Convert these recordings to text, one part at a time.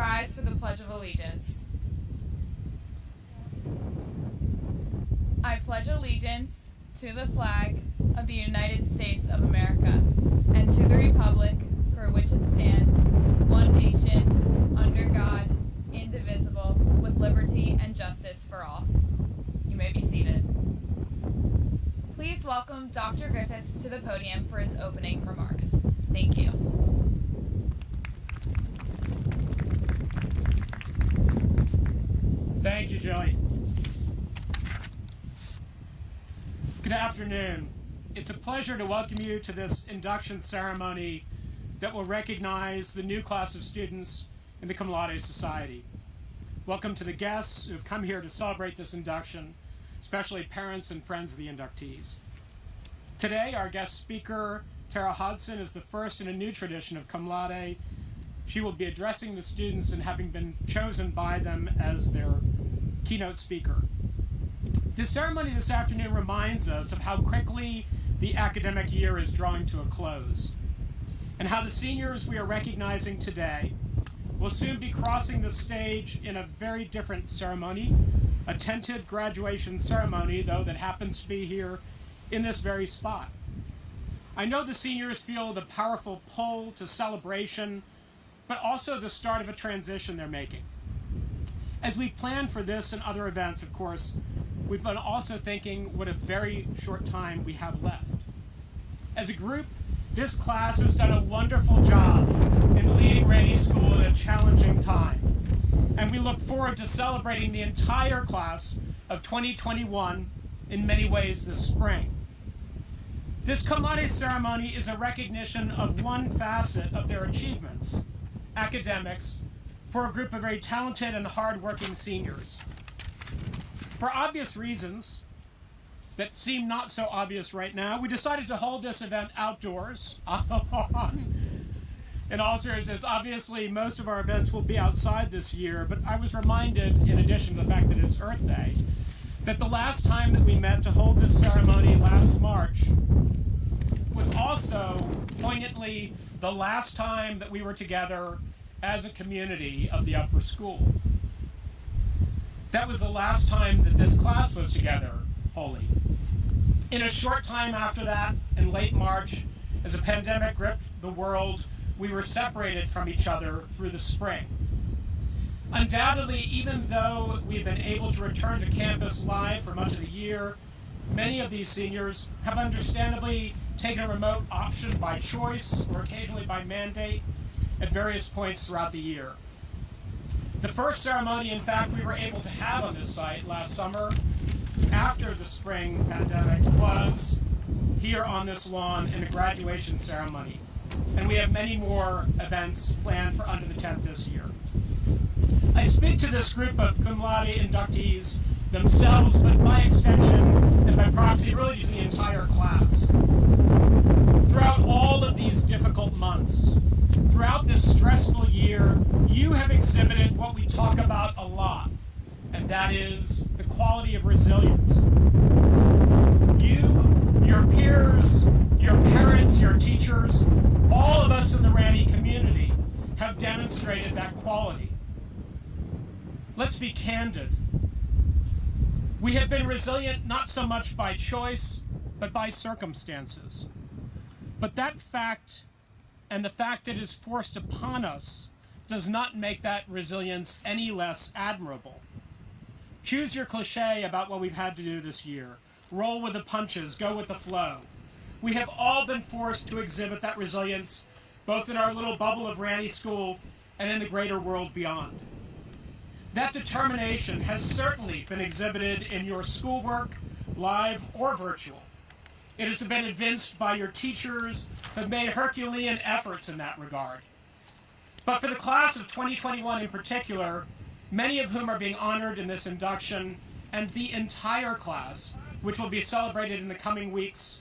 rise for the Pledge of Allegiance. I pledge allegiance to the flag of the United States of America and to the republic for which it stands, one nation, under God, indivisible, with liberty and justice for all. You may be seated. Please welcome Dr. Griffiths to the podium for his opening remarks. Thank you. Thank you, Joey. Good afternoon. It's a pleasure to welcome you to this induction ceremony that will recognize the new class of students in the Cum Laude Society. Welcome to the guests who have come here to celebrate this induction, especially parents and friends of the inductees. Today, our guest speaker, Tara Hodson, is the first in a new tradition of Cum Laude. She will be addressing the students and having been chosen by them as their keynote speaker. This ceremony this afternoon reminds us of how quickly the academic year is drawing to a close, and how the seniors we are recognizing today will soon be crossing the stage in a very different ceremony, a tented graduation ceremony, though, that happens to be here in this very spot. I know the seniors feel the powerful pull to celebration, but also the start of a transition they're making. As we plan for this and other events, of course, we've been also thinking what a very short time we have left. As a group, this class has done a wonderful job in leading Ranney School at a challenging time, and we look forward to celebrating the entire class of 2021 in many ways this spring. This Cum Laude ceremony is a recognition of one facet of their achievements, academics, for a group of very talented and hardworking seniors. For obvious reasons that seem not so obvious right now, we decided to hold this event outdoors. In all seriousness, obviously most of our events will be outside this year, but I was reminded, in addition to the fact that it's Earth Day, that the last time that we met to hold this ceremony last March was also poignantly the last time that we were together as a community of the upper school. That was the last time that this class was together wholly. In a short time after that, in late March, as a pandemic gripped the world, we were separated from each other through the spring. Undoubtedly, even though we've been able to return to campus live for much of the year, many of these seniors have understandably taken a remote option by choice or occasionally by mandate at various points throughout the year. The first ceremony, in fact, we were able to have on this site last summer after the spring pandemic was here on this lawn in a graduation ceremony. And we have many more events planned for under the tent this year. I speak to this group of Cum Laude inductees themselves, but by extension and by proxy, really to the entire class. Throughout all of these difficult months, throughout this stressful year, you have exhibited what we talk about a lot, and that is the quality of resilience. You, your peers, your parents, your teachers, all of us in the Ranney community have demonstrated that quality. Let's be candid. We have been resilient not so much by choice, but by circumstances. But that fact, and the fact it is forced upon us, does not make that resilience any less admirable. Choose your cliche about what we've had to do this year. Roll with the punches, go with the flow. We have all been forced to exhibit that resilience, both in our little bubble of Ranney School and in the greater world beyond. That determination has certainly been exhibited in your schoolwork, live or virtual. It has been evinced by your teachers who have made Herculean efforts in that regard. But for the class of 2021 in particular, many of whom are being honored in this induction, and the entire class, which will be celebrated in the coming weeks,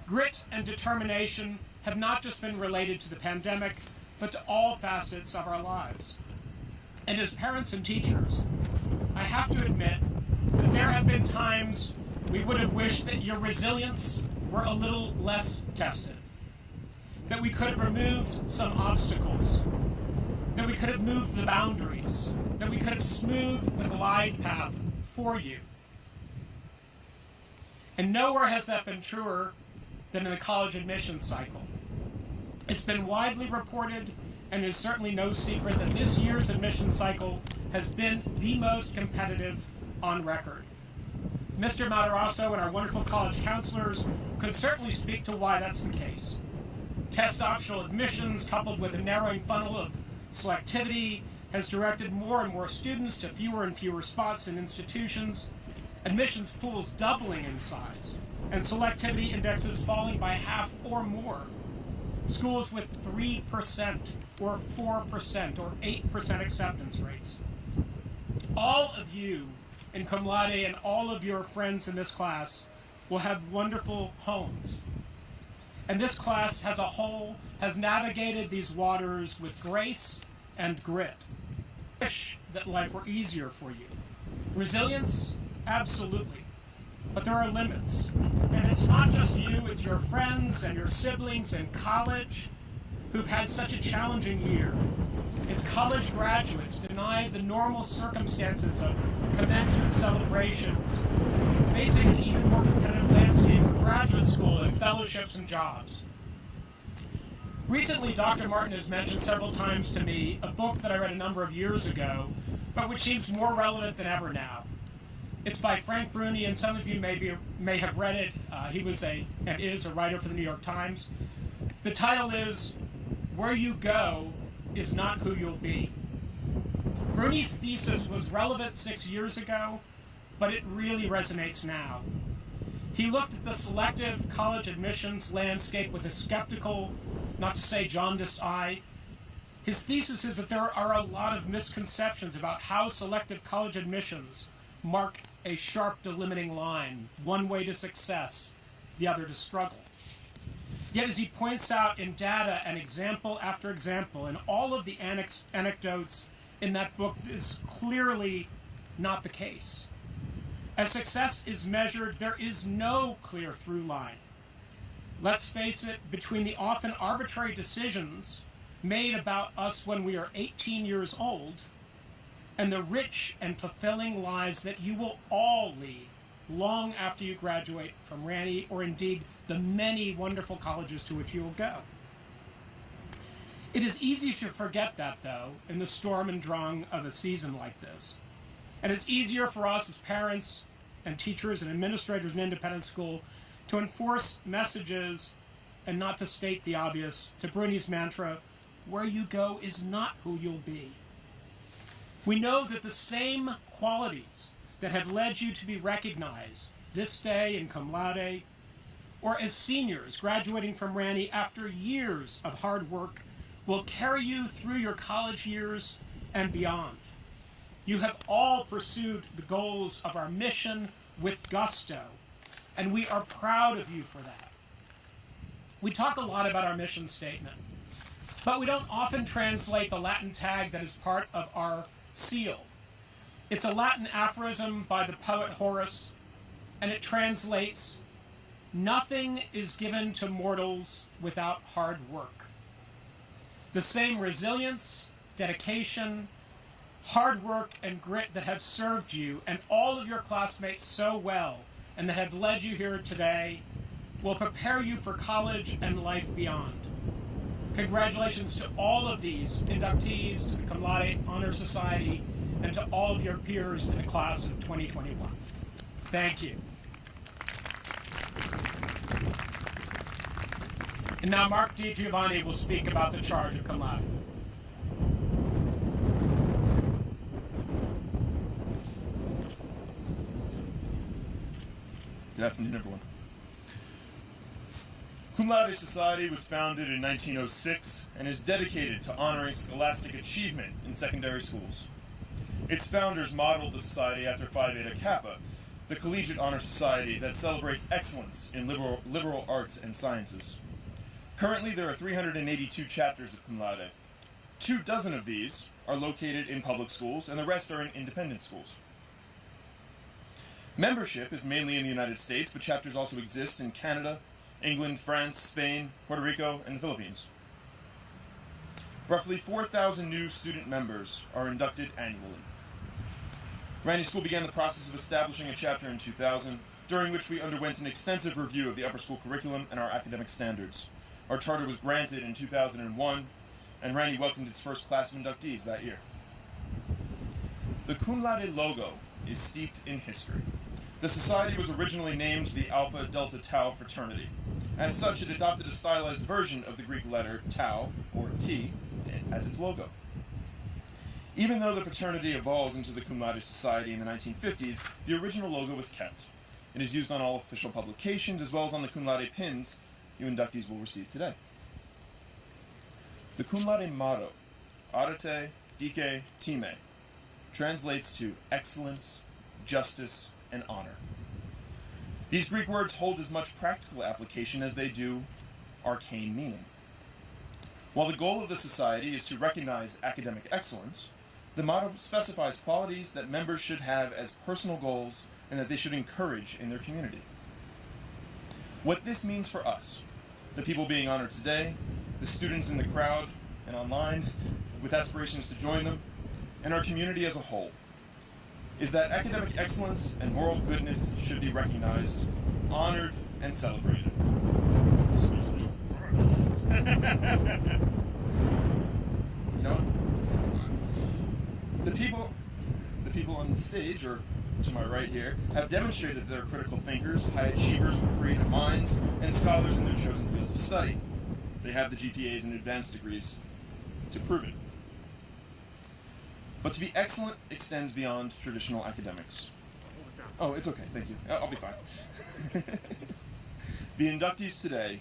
grit and determination have not just been related to the pandemic, but to all facets of our lives. And as parents and teachers, I have to admit that there have been times we would have wished that your resilience were a little less tested, that we could have removed some obstacles, that we could have moved the boundaries, that we could have smoothed the glide path for you. And nowhere has that been truer than in the college admissions cycle. It's been widely reported, and it is certainly no secret, that this year's admissions cycle has been the most competitive on record. Mr. Matarasso and our wonderful college counselors could certainly speak to why that's the case. Test optional admissions, coupled with a narrowing funnel of selectivity, has directed more and more students to fewer and fewer spots in institutions, admissions pools doubling in size, and selectivity indexes falling by half or more. Schools with 3% or 4% or 8% acceptance rates. All of you in cum laude and all of your friends in this class will have wonderful homes. And this class as a whole has navigated these waters with grace and grit. I wish that life were easier for you. Resilience? Absolutely. But there are limits. And it's not just you, it's your friends and your siblings in college who've had such a challenging year. It's college graduates denied the normal circumstances of commencement celebrations, facing an even more competitive landscape for graduate school and fellowships and jobs. Recently, Dr. Martin has mentioned several times to me a book that I read a number of years ago, but which seems more relevant than ever now. It's by Frank Bruni, and some of you may have read it. He was and is a writer for the New York Times. The title is Where You Go Is Not Who You'll Be. Bruni's thesis was relevant 6 years ago, but it really resonates now. He looked at the selective college admissions landscape with a skeptical, not to say jaundiced eye. His thesis is that there are a lot of misconceptions about how selective college admissions mark a sharp delimiting line, one way to success, the other to struggle. Yet as he points out in data and example after example, and all of the anecdotes in that book is clearly not the case. As success is measured, there is no clear through line. Let's face it, between the often arbitrary decisions made about us when we are 18 years old and the rich and fulfilling lives that you will all lead long after you graduate from Ranney, or indeed the many wonderful colleges to which you will go. It is easy to forget that, though, in the storm and drang of a season like this. And it's easier for us as parents and teachers and administrators in independent school to enforce messages and not to state the obvious, to Bruni's mantra, where you go is not who you'll be. We know that the same qualities that have led you to be recognized this day in cum laude, or as seniors graduating from Ranney after years of hard work, will carry you through your college years and beyond. You have all pursued the goals of our mission with gusto, and we are proud of you for that. We talk a lot about our mission statement, but we don't often translate the Latin tag that is part of our seal. It's a Latin aphorism by the poet Horace, and it translates, "Nothing is given to mortals without hard work." The same resilience, dedication, hard work, and grit that have served you and all of your classmates so well and that have led you here today will prepare you for college and life beyond. Congratulations to all of these inductees, to the Cum Laude Honor Society, and to all of your peers in the class of 2021. Thank you. And now Mark DiGiovanni will speak about the charge of Cum Laude. Good afternoon, everyone. Cum Laude Society was founded in 1906 and is dedicated to honoring scholastic achievement in secondary schools. Its founders modeled the society after Phi Beta Kappa, the collegiate honor society that celebrates excellence in liberal arts and sciences. Currently, there are 382 chapters of Cum Laude. 24 of these are located in public schools, and the rest are in independent schools. Membership is mainly in the United States, but chapters also exist in Canada, England, France, Spain, Puerto Rico, and the Philippines. Roughly 4,000 new student members are inducted annually. Ranney School began the process of establishing a chapter in 2000, during which we underwent an extensive review of the upper school curriculum and our academic standards. Our charter was granted in 2001, and Ranney welcomed its first class of inductees that year. The cum laude logo is steeped in history. The society was originally named the Alpha Delta Tau Fraternity. As such, it adopted a stylized version of the Greek letter tau, or T, as its logo. Even though the fraternity evolved into the Cum Laude Society in the 1950s, the original logo was kept. It is used on all official publications as well as on the Cum Laude pins you inductees will receive today. The Cum Laude motto, Arete, Dike, Time, translates to excellence, justice, and honor. These Greek words hold as much practical application as they do arcane meaning. While the goal of the society is to recognize academic excellence, the motto specifies qualities that members should have as personal goals and that they should encourage in their community. What this means for us, the people being honored today, the students in the crowd and online with aspirations to join them, and our community as a whole, is that academic excellence and moral goodness should be recognized, honored, and celebrated. Excuse me. You know, it's kind of fun. The people on the stage, or to my right here, have demonstrated that they're critical thinkers, high achievers with creative minds, and scholars in their chosen fields of study. They have the GPAs and advanced degrees to prove it. But to be excellent extends beyond traditional academics. Oh, it's okay, thank you. I'll be fine. The inductees today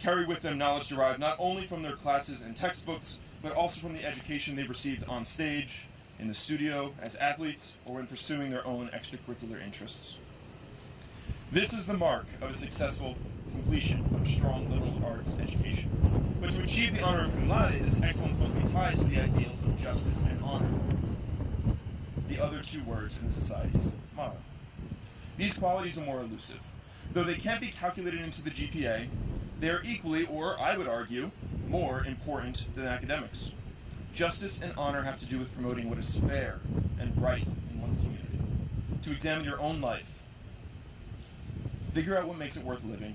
carry with them knowledge derived not only from their classes and textbooks, but also from the education they've received on stage, in the studio, as athletes, or when pursuing their own extracurricular interests. This is the mark of a successful completion of a strong liberal arts education. But to achieve the honor of cum laude, this excellence must be tied to the ideals of justice and honor, the other two words in the society's motto. These qualities are more elusive. Though they can't be calculated into the GPA, they are equally, or I would argue, more important than academics. Justice and honor have to do with promoting what is fair and right in one's community. To examine your own life, figure out what makes it worth living,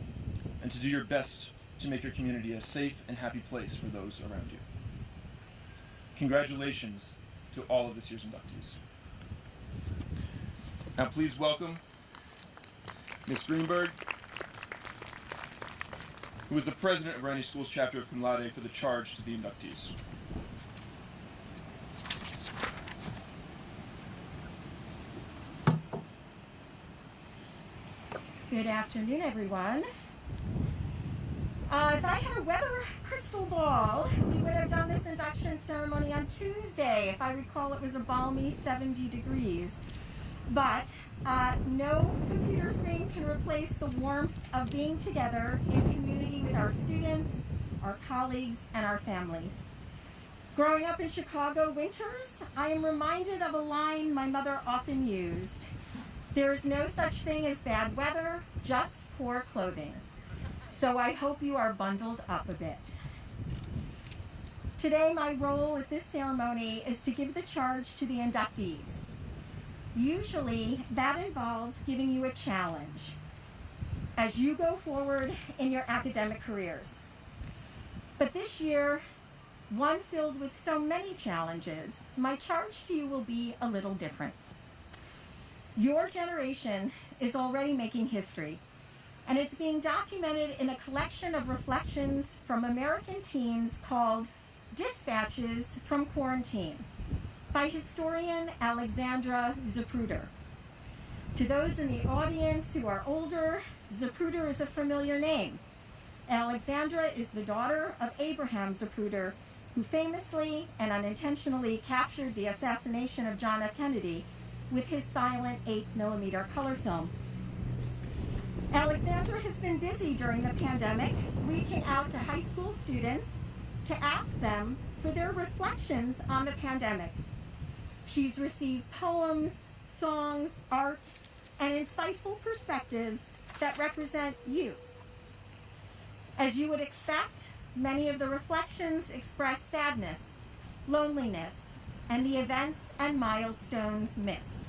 and to do your best to make your community a safe and happy place for those around you. Congratulations to all of this year's inductees. Now please welcome Ms. Greenberg, who is the president of Ranney School's chapter of Cum Laude, for the charge to the inductees. Good afternoon, everyone. If I had a weather crystal ball, we would have done this induction ceremony on Tuesday. If I recall, it was a balmy 70 degrees. But no computer screen can replace the warmth of being together in community with our students, our colleagues, and our families. Growing up in Chicago winters, I am reminded of a line my mother often used. There is no such thing as bad weather, just poor clothing. So I hope you are bundled up a bit. Today, my role at this ceremony is to give the charge to the inductees. Usually, that involves giving you a challenge as you go forward in your academic careers. But this year, one filled with so many challenges, my charge to you will be a little different. Your generation is already making history, and it's being documented in a collection of reflections from American teens called Dispatches from Quarantine by historian Alexandra Zapruder. To those in the audience who are older, Zapruder is a familiar name. Alexandra is the daughter of Abraham Zapruder, who famously and unintentionally captured the assassination of John F. Kennedy with his silent 8mm color film. Alexandra has been busy during the pandemic, reaching out to high school students to ask them for their reflections on the pandemic. She's received poems, songs, art, and insightful perspectives that represent you. As you would expect, many of the reflections express sadness, loneliness, and the events and milestones missed.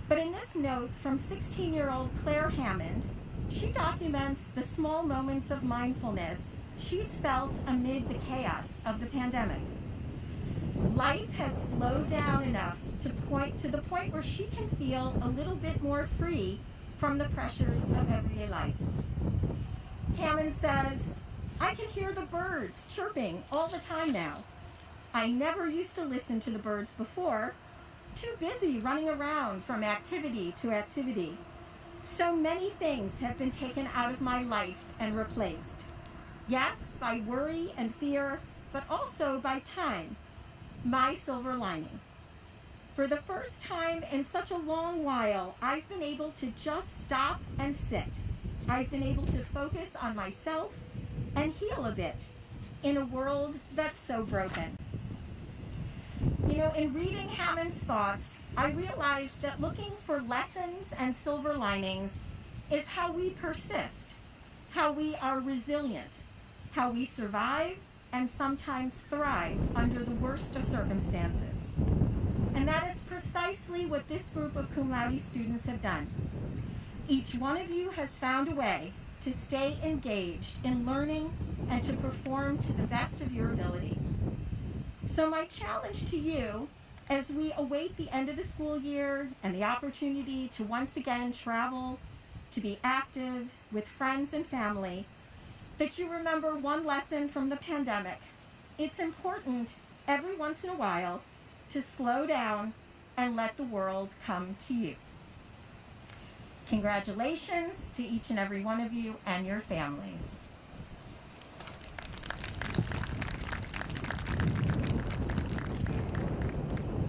But in this note from 16-year-old Claire Hammond, she documents the small moments of mindfulness she's felt amid the chaos of the pandemic. Life has slowed down enough to the point where she can feel a little bit more free from the pressures of everyday life. Hammond says, "I can hear the birds chirping all the time now. I never used to listen to the birds before, too busy running around from activity to activity. So many things have been taken out of my life and replaced. Yes, by worry and fear, but also by time. My silver lining. For the first time in such a long while, I've been able to just stop and sit. I've been able to focus on myself and heal a bit in a world that's so broken." You know, in reading Hammond's thoughts, I realized that looking for lessons and silver linings is how we persist, how we are resilient, how we survive and sometimes thrive under the worst of circumstances. And that is precisely what this group of cum laude students have done. Each one of you has found a way to stay engaged in learning and to perform to the best of your ability. So my challenge to you, as we await the end of the school year and the opportunity to once again travel, to be active with friends and family, that you remember one lesson from the pandemic. It's important every once in a while to slow down and let the world come to you. Congratulations to each and every one of you and your families.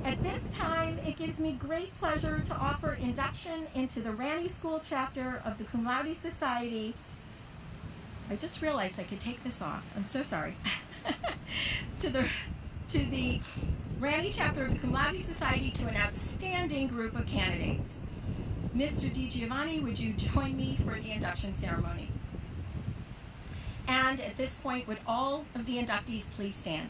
At this time, it gives me great pleasure to offer induction into the Ranney School chapter of the Cum Laude Society. I just realized I could take this off. I'm so sorry. to the Ranney chapter of the Cum Laude Society, to an outstanding group of candidates. Mr. DiGiovanni, would you join me for the induction ceremony? And at this point, would all of the inductees please stand?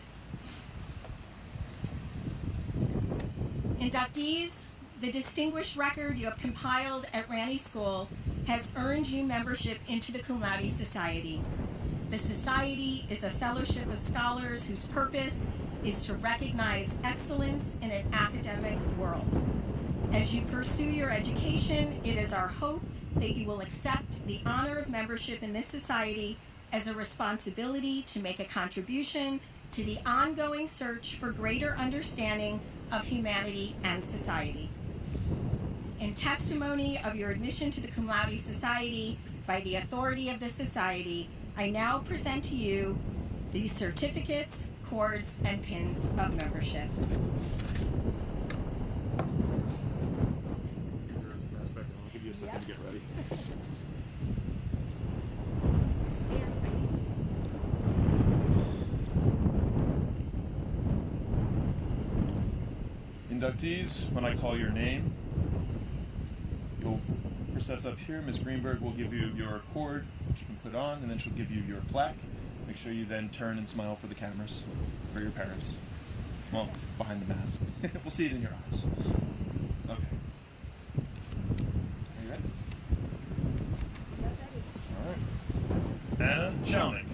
Inductees, the distinguished record you have compiled at Ranney School has earned you membership into the Cum Laude Society. The Society is a fellowship of scholars whose purpose is to recognize excellence in an academic world. As you pursue your education, it is our hope that you will accept the honor of membership in this society as a responsibility to make a contribution to the ongoing search for greater understanding of humanity and society. In testimony of your admission to the Cum Laude Society by the authority of the Society, I now present to you the certificates, cords, and pins of membership. I'll give you a second to get ready. Inductees, when I call your name, you'll process up here. Ms. Greenberg will give you your cord, which you can put on, and then she'll give you your plaque. Make sure you then turn and smile for the cameras, for your parents. Well, behind the mask. We'll see it in your eyes. Okay. Are you ready? All right. Anna Chalnick.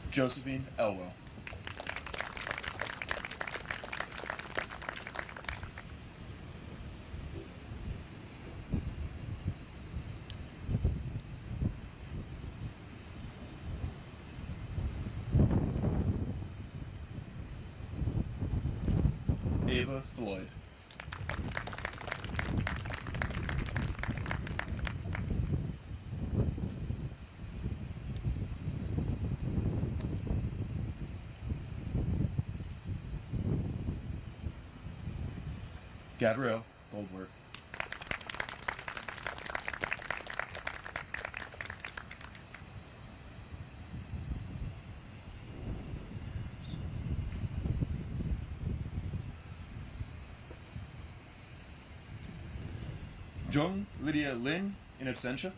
Josephine Elwell. Ava Floyd. Gabrielle Goldberg. Jung Lydia Lin in absentia.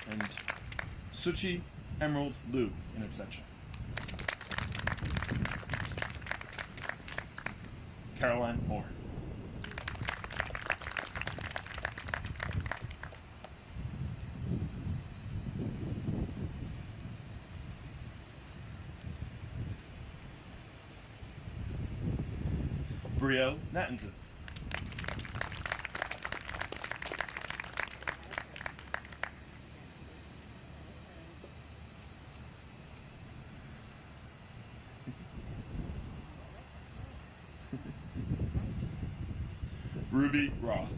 And Suchi Emerald Liu in absentia. Caroline Moore. Brielle Nattenson. Ruby Roth.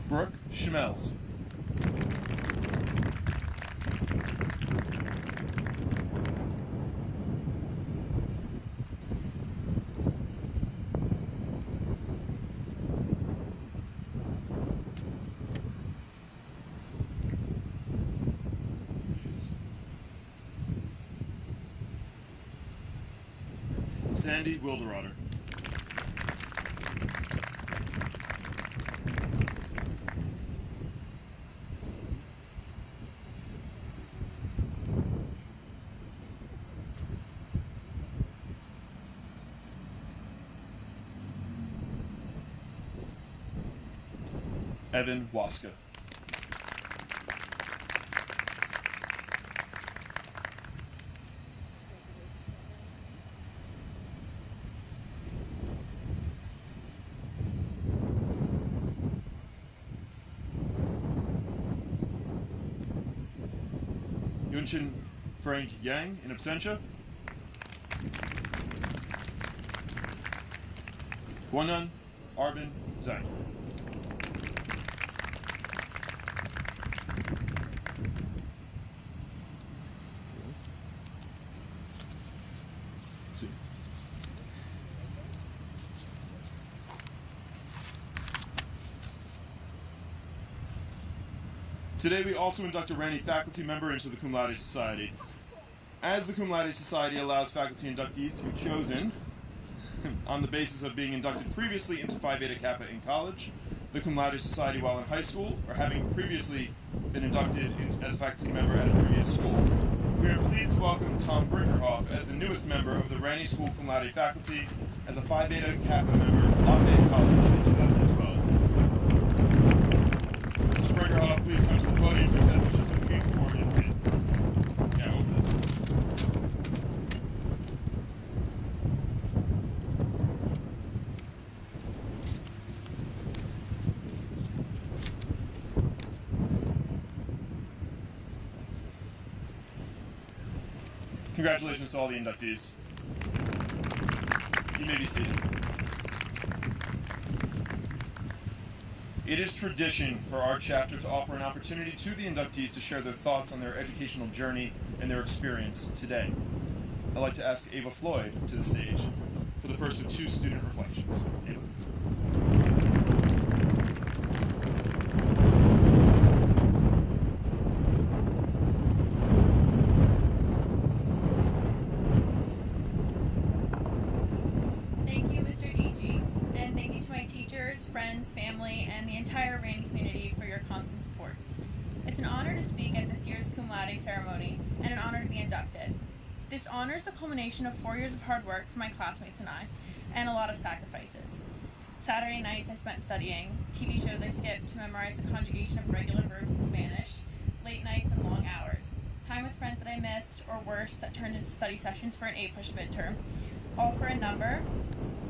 Brooke Schmelz. Sandy Wilderotter. Evan Waska. Yunshin Frank Yang in absentia. Guanan Arvin Zhang. Today we also induct a Ranney faculty member into the Cum Laude Society. As the Cum Laude Society allows faculty inductees to be chosen on the basis of being inducted previously into Phi Beta Kappa in college, the Cum Laude Society while in high school, or having previously been inducted as a faculty member at a previous school. We are pleased to welcome Tom Brinkerhoff as the newest member of the Ranney School Cum Laude faculty as a Phi Beta Kappa member of Laude College in 2012. Mr. Brinkerhoff, please come to the podium to accept the certificate for him. Yeah, over there. Congratulations to all the inductees. You may be seated. It is tradition for our chapter to offer an opportunity to the inductees to share their thoughts on their educational journey and their experience today. I'd like to ask Ava Floyd to the stage for the first of two student reflections. Ava. Friends, family, and the entire Ranney community for your constant support. It's an honor to speak at this year's Cum Laude ceremony, and an honor to be inducted. This honor is the culmination of 4 years of hard work for my classmates and I, and a lot of sacrifices. Saturday nights I spent studying, TV shows I skipped to memorize the conjugation of regular verbs in Spanish, late nights and long hours, time with friends that I missed, or worse, that turned into study sessions for an A-push midterm, all for a number,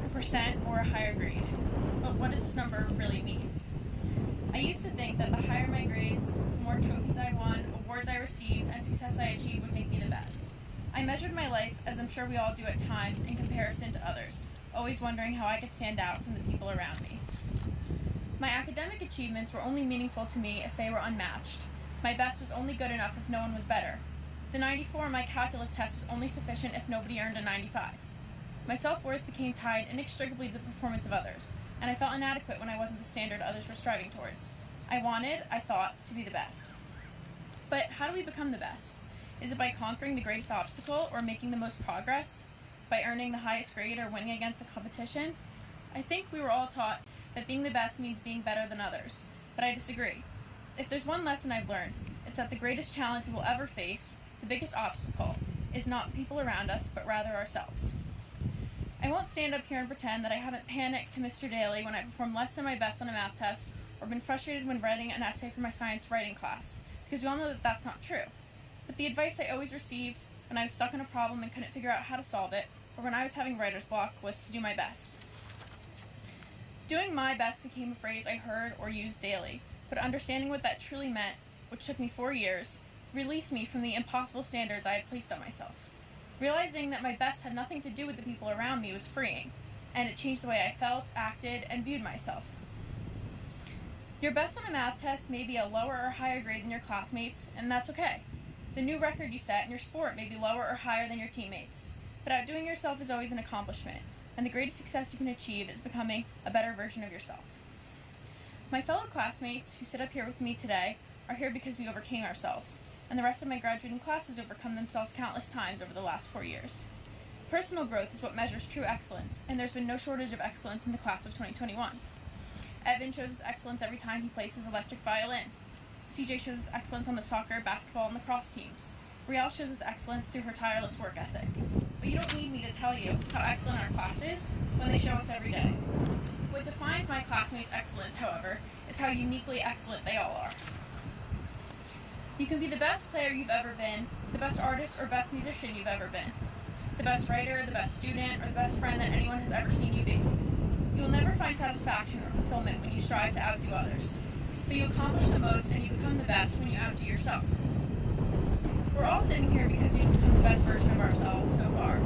a percent, or a higher grade. But what does this number really mean? I used to think that the higher my grades, the more trophies I won, awards I received, and success I achieved would make me the best. I measured my life, as I'm sure we all do at times, in comparison to others, always wondering how I could stand out from the people around me. My academic achievements were only meaningful to me if they were unmatched. My best was only good enough if no one was better. The 94 on my calculus test was only sufficient if nobody earned a 95. My self-worth became tied inextricably to the performance of others, and I felt inadequate when I wasn't the standard others were striving towards. I thought, to be the best. But how do we become the best? Is it by conquering the greatest obstacle or making the most progress? By earning the highest grade or winning against the competition? I think we were all taught that being the best means being better than others, but I disagree. If there's one lesson I've learned, it's that the greatest challenge we will ever face, the biggest obstacle, is not the people around us, but rather ourselves. I won't stand up here and pretend that I haven't panicked to Mr. Daly when I performed less than my best on a math test, or been frustrated when writing an essay for my science writing class, because we all know that that's not true. But the advice I always received when I was stuck on a problem and couldn't figure out how to solve it, or when I was having writer's block, was to do my best. Doing my best became a phrase I heard or used daily, but understanding what that truly meant, which took me 4 years, released me from the impossible standards I had placed on myself. Realizing that my best had nothing to do with the people around me was freeing, and it changed the way I felt, acted, and viewed myself. Your best on a math test may be a lower or higher grade than your classmates, and that's okay. The new record you set in your sport may be lower or higher than your teammates, but outdoing yourself is always an accomplishment, and the greatest success you can achieve is becoming a better version of yourself. My fellow classmates who sit up here with me today are here because we overcame ourselves, and the rest of my graduating class has overcome themselves countless times over the last 4 years. Personal growth is what measures true excellence, and there's been no shortage of excellence in the class of 2021. Evan shows his excellence every time he plays his electric violin. CJ shows his excellence on the soccer, basketball, and lacrosse teams. Riel shows his excellence through her tireless work ethic. But you don't need me to tell you how excellent our class is when they show us every day. What defines my classmates' excellence, however, is how uniquely excellent they all are. You can be the best player you've ever been, the best artist or best musician you've ever been, the best writer, the best student, or the best friend that anyone has ever seen you be. You will never find satisfaction or fulfillment when you strive to outdo others, but you accomplish the most and you become the best when you outdo yourself. We're all sitting here because we've become the best version of ourselves so far.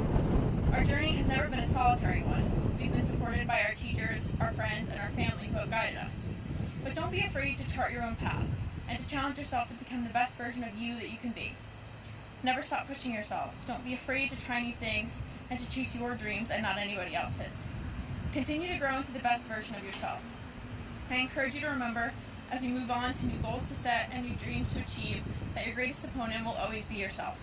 Our journey has never been a solitary one. We've been supported by our teachers, our friends, and our family who have guided us. But don't be afraid to chart your own path, and to challenge yourself to become the best version of you that you can be. Never stop pushing yourself. Don't be afraid to try new things and to chase your dreams and not anybody else's. Continue to grow into the best version of yourself. I encourage you to remember, as we move on to new goals to set and new dreams to achieve, that your greatest opponent will always be yourself.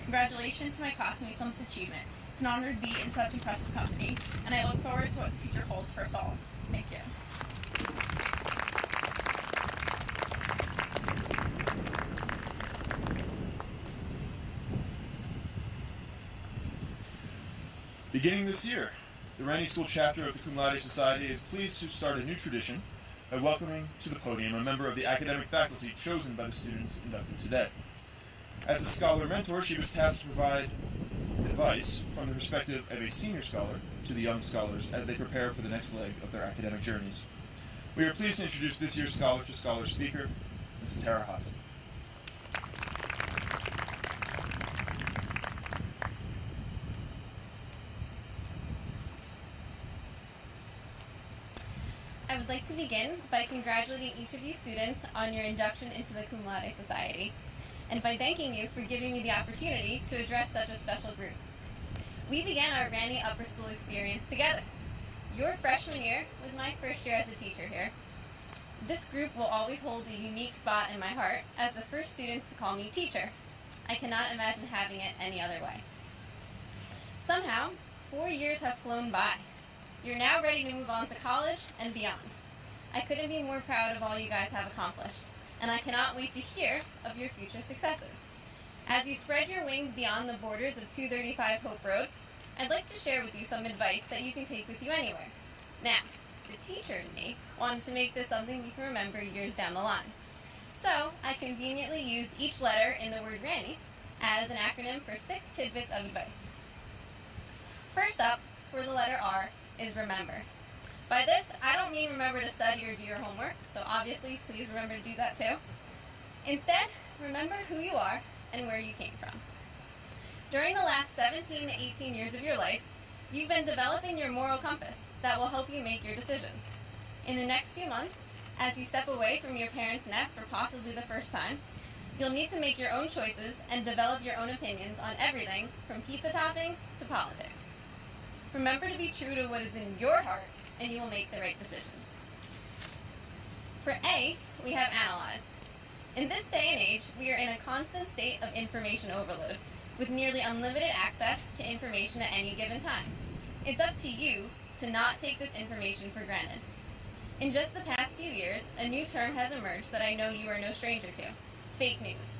Congratulations to my classmates on this achievement. It's an honor to be in such impressive company, and I look forward to what the future holds for us all. Thank you. Beginning this year, the Ranney School chapter of the Cum Laude Society is pleased to start a new tradition by welcoming to the podium a member of the academic faculty chosen by the students inducted today. As a scholar mentor, she was tasked to provide advice from the perspective of a senior scholar to the young scholars as they prepare for the next leg of their academic journeys. We are pleased to introduce this year's Scholar to Scholar speaker, Mrs. Tara Hodson. I would like to begin by congratulating each of you students on your induction into the Cum Laude Society, and by thanking you for giving me the opportunity to address such a special group. We began our Ranney upper school experience together. Your freshman year was my first year as a teacher here. This group will always hold a unique spot in my heart as the first students to call me teacher. I cannot imagine having it any other way. Somehow, 4 years have flown by. You're now ready to move on to college and beyond. I couldn't be more proud of all you guys have accomplished, and I cannot wait to hear of your future successes. As you spread your wings beyond the borders of 235 Hope Road, I'd like to share with you some advice that you can take with you anywhere. Now, the teacher in me wanted to make this something you can remember years down the line. So, I conveniently used each letter in the word Ranney as an acronym for 6 tidbits of advice. First up, for the letter R, is remember. By this, I don't mean remember to study or do your homework, though obviously please remember to do that too. Instead, remember who you are and where you came from. During the last 17 to 18 years of your life, You've been developing your moral compass that will help you make your decisions. In the next few months, as you step away from your parents' nest for possibly the first time, you'll need to make your own choices and develop your own opinions on everything from pizza toppings to politics. Remember to be true to what is in your heart, and you will make the right decision. For A, we have analyze. In this day and age, we are in a constant state of information overload, with nearly unlimited access to information at any given time. It's up to you to not take this information for granted. In just the past few years, a new term has emerged that I know you are no stranger to: fake news.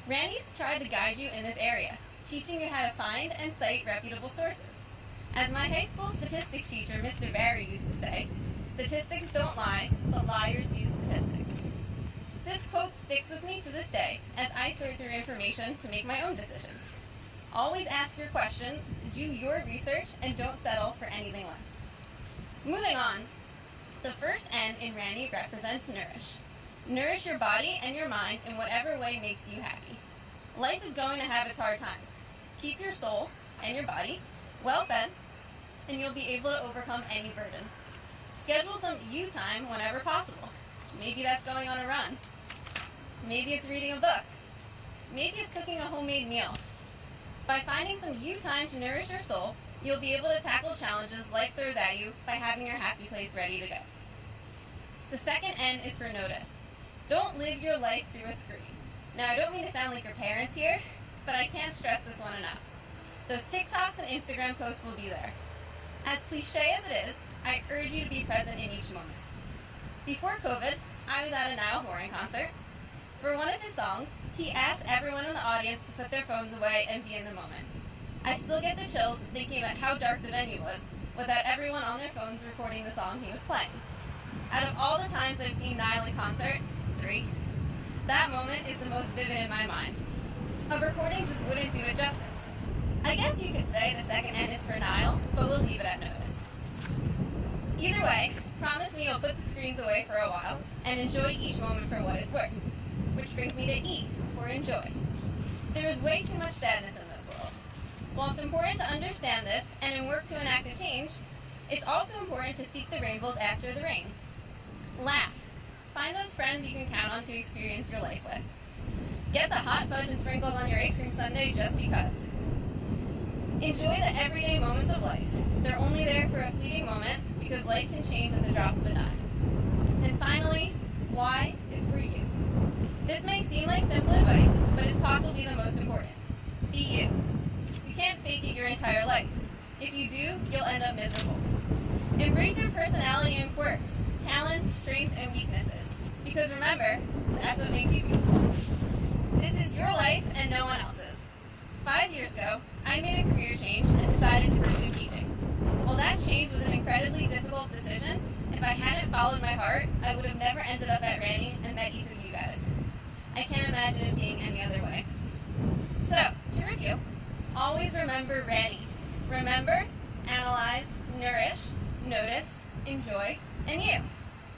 Ranney's tried to guide you in this area, teaching you how to find and cite reputable sources. As my high school statistics teacher, Mr. Barry, used to say, statistics don't lie, but liars use statistics. This quote sticks with me to this day as I sort through information to make my own decisions. Always ask your questions, do your research, and don't settle for anything less. Moving on, the first N in Ranney represents nourish. Nourish your body and your mind in whatever way makes you happy. Life is going to have its hard times. Keep your soul and your body well fed, and you'll be able to overcome any burden. Schedule some you time whenever possible. Maybe that's going on a run. Maybe it's reading a book. Maybe it's cooking a homemade meal. By finding some you time to nourish your soul, you'll be able to tackle challenges life throws at you by having your happy place ready to go. The second N is for notice. Don't live your life through a screen. Now, I don't mean to sound like your parents here, but I can't stress this one enough. Those TikToks and Instagram posts will be there. As cliche as it is, I urge you to be present in each moment. Before COVID, I was at a Niall Horan concert. For one of his songs, he asked everyone in the audience to put their phones away and be in the moment. I still get the chills thinking about how dark the venue was, without everyone on their phones recording the song he was playing. Out of all the times I've seen Niall in concert, 3, that moment is the most vivid in my mind. A recording just wouldn't do it justice. I guess you could say the second N is for Niall, but we'll leave it at notice. Either way, promise me you'll put the screens away for a while and enjoy each moment for what it's worth. Which brings me to E, for enjoy. There is way too much sadness in this world. While it's important to understand this and work to enact a change, it's also important to seek the rainbows after the rain. Laugh. Find those friends you can count on to experience your life with. Get the hot fudge and sprinkles on your ice cream sundae just because. Enjoy the everyday moments of life. They're only there for a fleeting moment because life can change at the drop of a dime. And finally, Y is for you. This may seem like simple advice, but it's possibly the most important. Be you. You can't fake it your entire life. If you do, you'll end up miserable. Embrace your personality and quirks, talents, strengths, and weaknesses. Because remember, that's what makes you beautiful. This is your life and no one else's. 5 years ago, I made a career change and decided to pursue teaching. While that change was an incredibly difficult decision, if I hadn't followed my heart, I would have never ended up at Ranney and met each of you guys. I can't imagine it being any other way. So, to review, always remember Ranney. Remember, analyze, nourish, notice, enjoy, and you.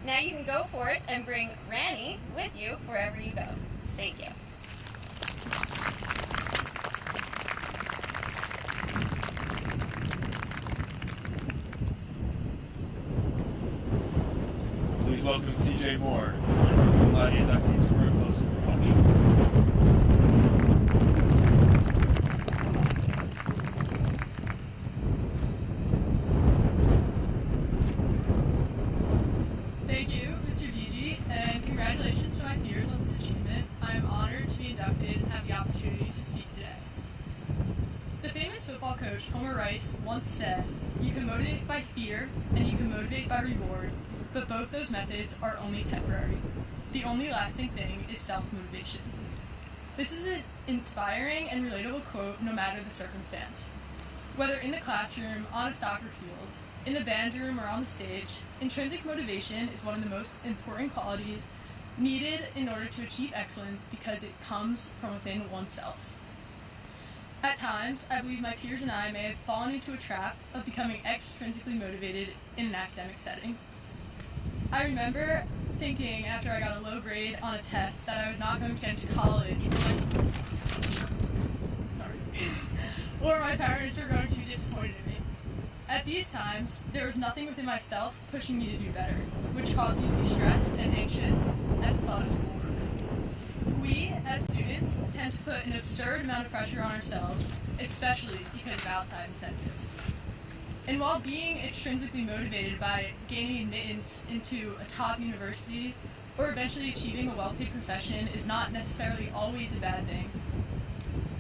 Now you can go forth and bring Ranney with you wherever you go. Thank you. Please welcome CJ Moore, one of our Laude inductees, for a closing reflection. Thank you, Mr. DG, and congratulations to my peers on this achievement. I am honored to be inducted and have the opportunity to speak today. The famous football coach Homer Rice once said, "You can motivate by fear and you can motivate by reward, but both those methods are only temporary. The only lasting thing is self-motivation." This is an inspiring and relatable quote no matter the circumstance. Whether in the classroom, on a soccer field, in the band room, or on the stage, intrinsic motivation is one of the most important qualities needed in order to achieve excellence because it comes from within oneself. At times, I believe my peers and I may have fallen into a trap of becoming extrinsically motivated in an academic setting. I remember thinking after I got a low grade on a test that I was not going to get into college or my parents are going to be disappointed in me. At these times, there was nothing within myself pushing me to do better, which caused me to be stressed and anxious at the thought of schoolwork. We, as students, tend to put an absurd amount of pressure on ourselves, especially because of outside incentives. And while being extrinsically motivated by gaining admittance into a top university or eventually achieving a well-paid profession is not necessarily always a bad thing,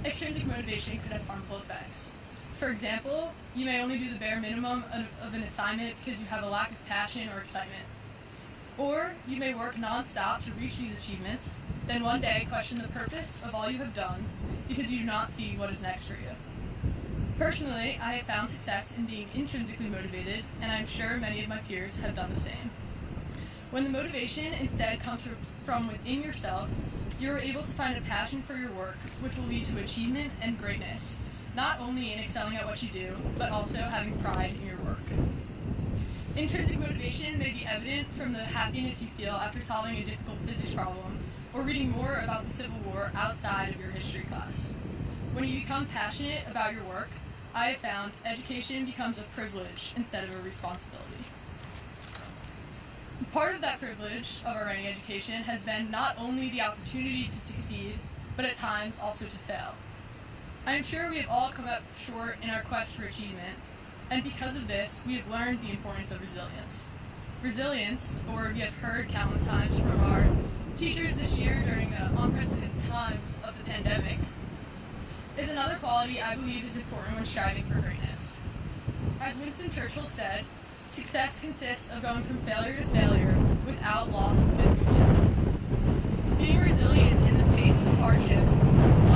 extrinsic motivation could have harmful effects. For example, you may only do the bare minimum of an assignment because you have a lack of passion or excitement. Or you may work non-stop to reach these achievements, then one day question the purpose of all you have done because you do not see what is next for you. Personally, I have found success in being intrinsically motivated, and I'm sure many of my peers have done the same. When the motivation instead comes from within yourself, you are able to find a passion for your work, which will lead to achievement and greatness, not only in excelling at what you do, but also having pride in your work. Intrinsic motivation may be evident from the happiness you feel after solving a difficult physics problem, or reading more about the Civil War outside of your history class. When you become passionate about your work, I have found education becomes a privilege instead of a responsibility. Part of that privilege of our Ranney education has been not only the opportunity to succeed, but at times also to fail. I am sure we have all come up short in our quest for achievement, and because of this, we have learned the importance of resilience. Resilience, or we have heard countless times from our teachers this year during the unprecedented times of the pandemic, is another quality I believe is important when striving for greatness. As Winston Churchill said, success consists of going from failure to failure without loss of enthusiasm. Being resilient in the face of hardship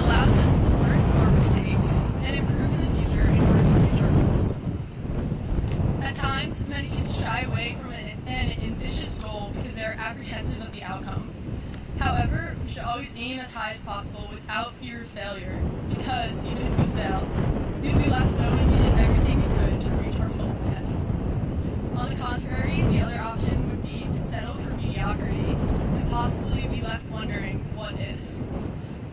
allows us to learn from our mistakes and improve in the future in order to reach our goals. At times, many people shy away from an ambitious goal because they are apprehensive of the outcome. However, we should always aim as high as possible without fear of failure, because even if we fail, we will be left knowing we did everything we could to reach our full potential. On the contrary, the other option would be to settle for mediocrity and possibly be left wondering, what if?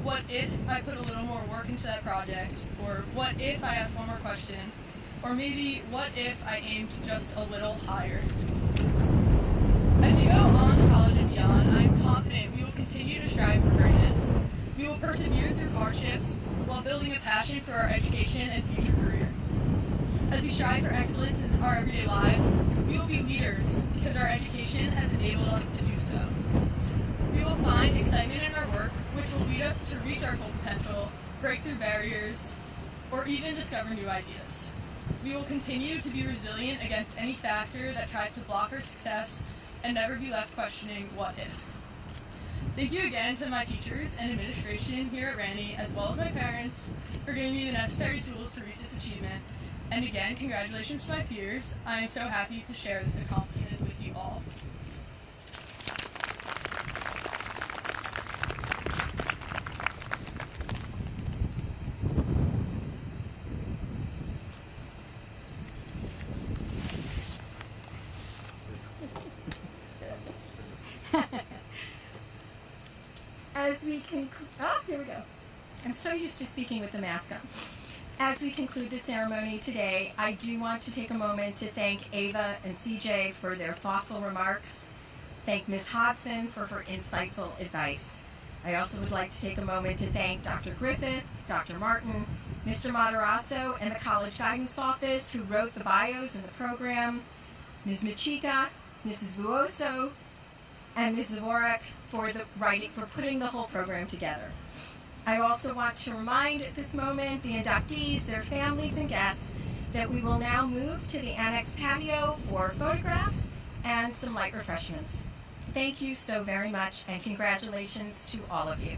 What if I put a little more work into that project? Or what if I asked one more question? Or maybe, what if I aimed just a little higher? As we go on to college and beyond, I am confident we will continue to strive for greatness. We will persevere through hardships while building a passion for our education and future career. As we strive for excellence in our everyday lives, we will be leaders because our education has enabled us to do so. We will find excitement in our work, which will lead us to reach our full potential, break through barriers, or even discover new ideas. We will continue to be resilient against any factor that tries to block our success and never be left questioning what if. Thank you again to my teachers and administration here at Ranney, as well as my parents, for giving me the necessary tools to reach this achievement. And again, congratulations to my peers. I am so happy to share this accomplishment with you all. Here we go. I'm so used to speaking with the mask on. As we conclude the ceremony today, I do want to take a moment to thank Ava and CJ for their thoughtful remarks. Thank Ms. Hodson for her insightful advice. I also would like to take a moment to thank Dr. Griffith, Dr. Martin, Mr. Matarasso, and the College Guidance Office who wrote the bios in the program, Ms. Machika, Mrs. Buoso, and Ms. Zavorak for putting the whole program together. I also want to remind at this moment the inductees, their families, and guests that we will now move to the annex patio for photographs and some light refreshments. Thank you so very much, and congratulations to all of you.